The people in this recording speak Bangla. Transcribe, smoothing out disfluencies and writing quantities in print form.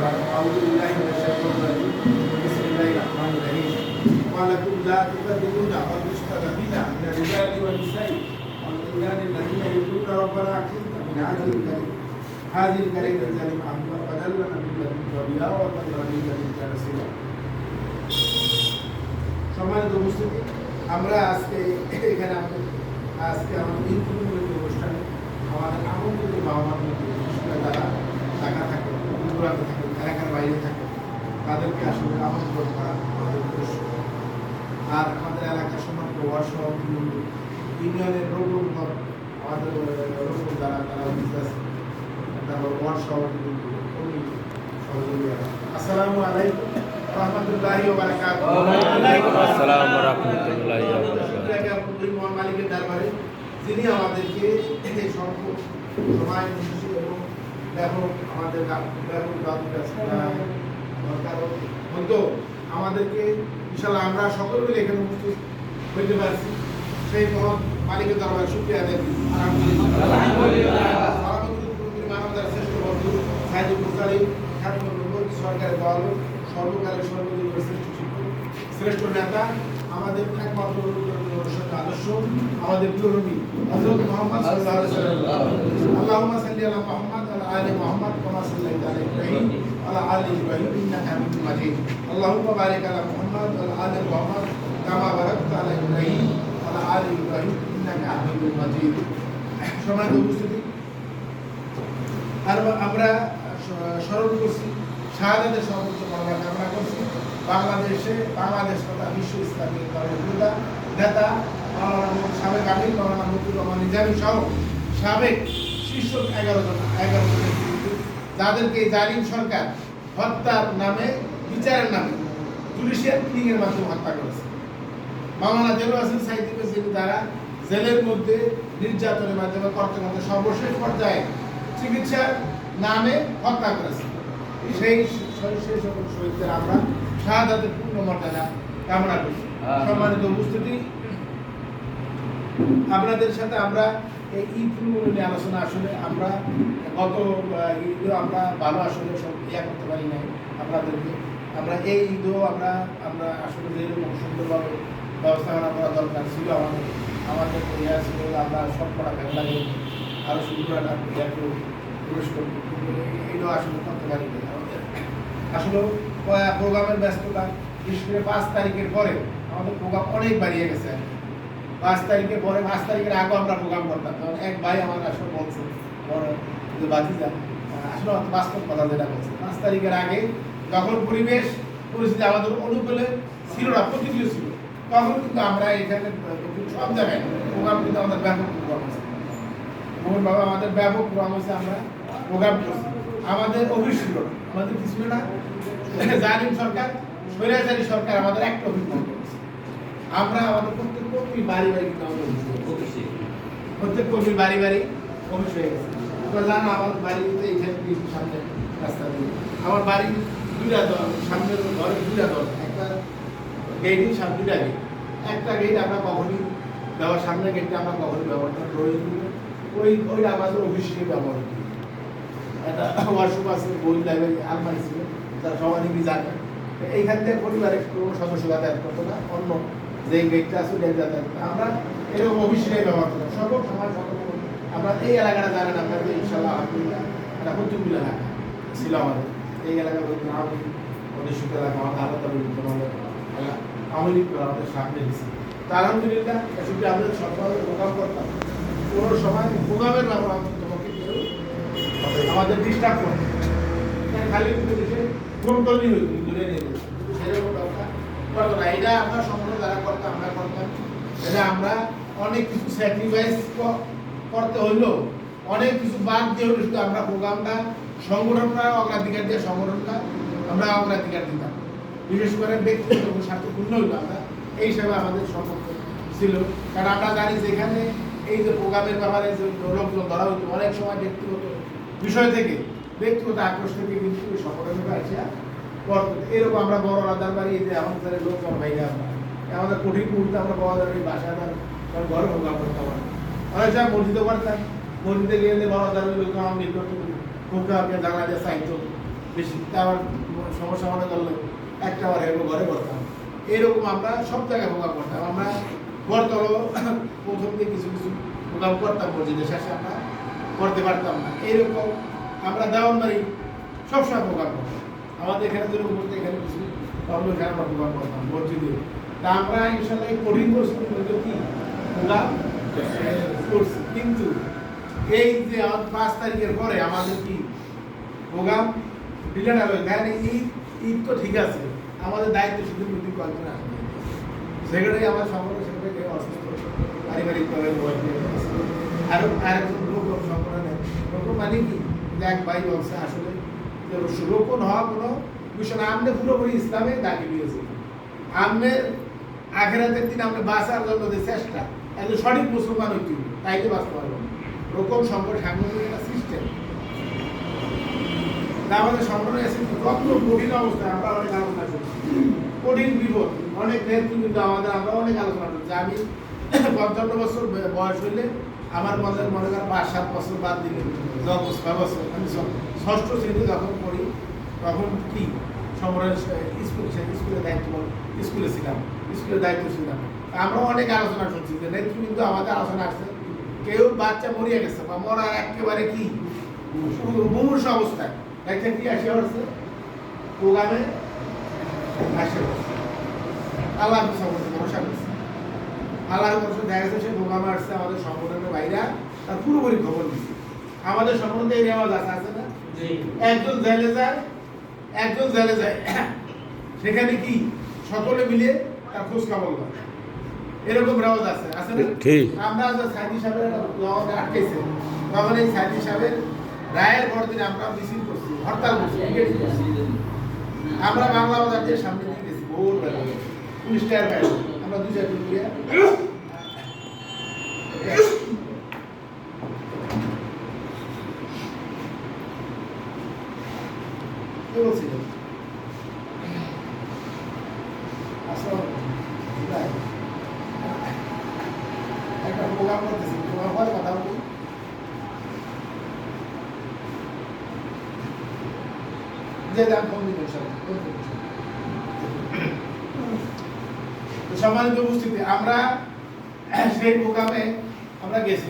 أعوذ بالله من الشيطان الرجيم بسم الله الرحمن الرحيم ولكم لا تقدمون والمستغفرين من الرجال والنساء والولدان الذين يقولون ربنا اغفر من هذه الكريمة الكريمة وبدلنا من لدنك وليا وبدلنا من لدنك نصيرا সম্মানিত উপস্থিতি আমরা আজকে এখানে আমাদের ইনফরমেটিভ অনুষ্ঠানে আমাদের আমন্ত্রিত বাবা-মাকে যারা ঢাকা থাকে দূরান্তে থাকে এলাকার বাইরে থাকে তাদেরকে আসলে আমন্ত্রণ করা আমাদের উদ্দেশ্য। আর আমাদের এলাকার সমস্ত ওয়ার্ড সভাপতি ইউনিয়নের রোগন আমাদের রোগন যারা তারা বিজনেস তারপর ওয়ার্ড সভাপতি সহযোগী। আসসালামু আলাইকুম রহমতুল্লাহি ওয়া বারাকাতুহু। ওয়ালাইকুম আসসালাম ওয়া রাহমাতুল্লাহি ওয়া বারাকাতুহু। মহান মালিকের দরবারে যিনি আমাদেরকে এই সম্পদ সময় বিশেষ এবং ব্যাপক আমাদের ব্যাপক দরকার হতো আমাদেরকে ইনশাআল্লাহ আমরা সকলে মিলে এখানে উপস্থিত হইতে পারছি সেই মহান মালিকের দরবারে শুকরিয়া আদায় করি। আলহামদুলিল্লাহ মানবতার শ্রেষ্ঠ বন্ধু সাইদুল মুস্তালিম খাতুন সরকারের দল সর্বকালের সর্বদিন শ্রেষ্ঠ শিক্ষক শ্রেষ্ঠ নেতা আমাদের একমাত্র আদর্শ আমাদের প্রিয় নবী হযরত মুহাম্মদ সাল্লাল্লাহু আলাইহি ওয়াসাল্লাম। আল্লাহুম্মা সাল্লি আলা মুহাম্মদ ওয়া আলা আলি মুহাম্মদ কামা সাল্লাইতা আলা ইব্রাহিম ওয়া আলা আলি ইব্রাহিম ইন্নাকা হামিদুম মাজিদ। আল্লাহুম্মা বারিক আলা মুহাম্মদ ওয়া আলা আলি মুহাম্মদ কামা বারাকতা আলা ইব্রাহিম ওয়া আলা আলি ইব্রাহিম ইন্নাকা হামিদুম মাজিদ। সম্মানিত উপস্থিতি আমরা স্মরণ করছি শাহাদাতের সর্বোচ্চ মর্যাদা কামনা করছি বাংলাদেশ তথা বিশ্ব ইসলামী দলের নেতা সাবেক আমির মাওলানা মতিউর রহমান নিজামী সহ সাবেক শীর্ষ 11 জন যাদেরকে জালিম সরকার হত্যার নামে বিচারের নামে জুডিশিয়াল কিলিং এর মাধ্যমে হত্যা করেছে। মাওলানা দেলোয়ার হোসেন সাইদিকে যিনি তারা জেলের মধ্যে নির্যাতনের মাধ্যমে কর্তব্যের সর্বশেষ পর্যায়ে চিকিৎসার নামে হত্যা করেছে। সেই সকল শহীদদের আমরা শাহাদাতের পূর্ণ মর্যাদা কামনা করি। সম্মানিত উপস্থিতি আপনাদের সাথে আমরা এই ঈদ নিয়ে আলোচনা আসলে আমরা গত ঈদও আমরা ভালো আসলে সব করতে পারি নাই আপনাদেরকে। আমরা এই ঈদও আমরা আসলে যেরকম সুন্দরভাবে ব্যবস্থাপনা করা দরকার ছিল আমাদের ইয়া ছিল আমরা সব করা ফ্যামিলি আরও সুন্দর একটা প্রবেশ করবো এইটাও আসলে করতে পারি নাই। আসলে প্রোগ্রামের ব্যস্ততা বিশেষ করে 5 তারিখের পরে আমাদের প্রোগ্রাম অনেক বাড়িয়ে গেছে। 5 তারিখের পরে 5 তারিখের আগে আমরা প্রোগ্রাম করতাম। তখন এক ভাই আমার আসলে বলছে যে বাতিজা আসলে বাস্তব কথা যেটা বলছে 5 তারিখের আগে যখন পরিস্থিতি আমাদের অনুকূলে ছিল না, প্রতিকূল ছিল, তখন কিন্তু আমরা এখানে সব জায়গায় প্রোগ্রাম কিন্তু আমাদের ব্যাপক প্রোগ্রাম হয়েছে। মোহন বাবা আমাদের ব্যাপক প্রোগ্রাম হয়েছে, আমরা প্রোগ্রাম করছি। আমাদের অফিস ছিল না, আমাদের কি ছিল না, জালিম সরকার স্বৈরাচারী সরকার আমাদের একটা অফিস বন্ধ করেছে। আমরা আমাদের প্রত্যেক কর্মী বাড়ি কিন্তু আমাদের প্রত্যেক কর্মী বাড়ি অফিস হয়ে গেছে। আপনারা জানো আমার বাড়িতে এইখানে সামনে রাস্তা দিয়ে আমার বাড়ি 2টা দল, সামনের ঘরে 2টা দল, একটা গেটই সামনে 2টা গেট। একটা গেট আমরা কখনই ব্যবহার সামনে গেটটা আমরা কখনই ব্যবহার করি ওইটা আমাদের অফিসে ব্যবহার করি। একটা ওয়াশরুম আছে, বই লাইব্রেরি আলমারি ছিল, তারা সবাই জানে। এইখান থেকে পরিবারের কোনো সদস্য যাতায়াত করতো না, অন্য যে গেটটা আছে ওই যাতায়াত করতো। আমরা এরকম অফিসটাই ব্যবহার করতাম সকল সময় সকল। আমরা এই এলাকাটা জানেন আপনাদের ইনশাআল্লাহ আলহামদুলিল্লাহ একটা প্রতিকূল এলাকা ছিল আমাদের এই এলাকার অধিষ্ঠিত এলাকা আমাদের আলাদা আওয়ামী লীগ আমাদের সামনে দিচ্ছে। তা আলহামদুলিল্লাহ শুধু আমাদের সরকারের প্রোগ্রাম করতাম, কোনো সময় প্রোগ্রামের ব্যাপার তোমাকে কেউ আমাদের ডিস্টার্ব করতো খালি দেশে ফোন করলেই হইতো দূরে নিয়ে যেত, সেরকম দরকার করতো না। এটা আমরা সম্পূর্ণ যারা করতাম আমরা করতাম। এটা আমরা অনেক কিছু স্যাক্রিফাইস করতে হইলো, অনেক কিছু বাদ দিয়ে হলো, শুধু আমরা প্রোগ্রামটা সংগঠনটা অগ্রাধিকার দিয়ে সংগঠনটা আমরা অগ্রাধিকার দিতাম। বিশেষ করে ব্যক্তিগত স্বার্থপূর্ণ হইলো আমরা এই হিসাবে আমাদের সম্পর্ক ছিল। কারণ আমরা জানি যেখানে এই যে প্রোগ্রামের ব্যাপারে যে লোকজন ধরা হইতো অনেক সময় ব্যক্তিগত বিষয় থেকে ব্যক্তিগত আক্রোশ থেকে কিন্তু সংগঠনের আসিয়া করতো। এরকম আমরা বড় রাজার বাড়ি যে আমাদের লোকজন ভাইরা আমাদের কঠিন মুহূর্তে আমরা বড় রাজার বাসায় ঘরে প্রোগ্রাম করতাম। অনেক সময় মসজিদে করতাম, মসজিদে গেলে বড় রাজার লোক আমি করতো, জানা দিয়ে চাইতো বেশি আবার সমস্যা মনে করলে একটা আবার হেঁটে ঘরে করতাম। এইরকম আমরা সব জায়গায় প্রোগ্রাম করতাম। আমরা বরতল প্রথম দিয়ে কিছু কিছু প্রোগ্রাম করতাম, মসজিদের শেষে আমরা করতে পারতাম না। এইরকম আমরা দেওয়ানবাড়ি সবসময় প্রোগ্রাম করতাম। আমাদের এখানে যেরকম বলতে এখানে কিছু আমরা প্রোগ্রাম করতাম মসজিদে। তা আমরা ইনশাল্লাহ এই কঠিন পরিস্থিতির মধ্যে কি প্রোগ্রাম করছি, কিন্তু এই যে 5 তারিখের পরে আমাদের কি প্রোগ্রাম ডিলেট হবে। কারণ ঈদ ঈদ তো ঠিক আছে, আমাদের দায়িত্ব শুধু মিটিং কয়েকজন আসবে। সেক্রেটারি আমার সংগঠন সেক্রেটারি অসুস্থ, পারিবারিকভাবে আরও আরেকজন লোক সংগঠনে রোপণ মানে কি যে এক ভাই বলছে আসলে যে রোপণ হওয়া কোনো বিষয় না। আপনি পুরোপুরি ইসলামে দাঁড়িয়ে দিয়েছে, আপনার আখেরাতের দিন আপনি বাঁচার জন্য যে চেষ্টা, একজন সঠিক মুসলমান হইতে তাইতে বাঁচতে পারবেন। রোপণ সংকট সাংগঠনিক একটা সিস্টেম। আমাদের সংগঠনে এসে কত কঠিন অবস্থায় আমরা অনেক আলোচনা করছি, কঠিন বিপদ, অনেক নেতৃবৃন্দ আমাদের আমরা অনেক আলোচনা করছি। আমি 55 বছর বয়স হইলে আমার মনে করেন 5-7 বছর বাদ দিলে 10 বছর আমি 6ষ্ঠ শ্রেণীতে যখন পড়ি তখন কি সংগঠনের স্কুলের দায়িত্ব স্কুলে ছিলাম, স্কুলের দায়িত্ব ছিলাম। আমরা অনেক আলোচনা করছি যে নেতৃবৃন্দ আমাদের আলোচনা আসছে, কেউ বাচ্চা মরিয়া গেছে বা মরার একেবারে কি মুমূর্ষ অবস্থায় একটা কি আসে আসছে প্রোগ্রামে আসে আল্লাহ ভরসা করছে। আল্লাহর ভরসা দেখা গেছে সে প্রোগ্রামে আসছে, আমাদের সংগঠনের বাইরা তার পুরোপুরি খবর দিচ্ছে। আমাদের সংগঠনে এই রেওয়াজ আছে না, একজন জেলে যায় সেখানে কি সকলে মিলে তার খোঁজ খবর করে, এরকম রেওয়াজ আছে না? আমরা যে সাইদি সাহেবের আটকেছে তখন এই সাইদি সাহেবের রায়ের পর দিন আমরা মিছিল করছি, হরতাল করছি, আমরা বাংলা বাজার দিয়ে সামনে দিয়ে গেছি ভোরবেলা পুলিশ টায়ার গাড়ি আমরা 2-4 দিন দিয়ে বলছিলেন একটা প্রোগ্রাম করতেছি, প্রোগ্রাম করে কথা বলি যে যান ফোন দিবেন সম্মানিত উপস্থিতি। আমরা সেই প্রোগ্রামে আমরা গেছি।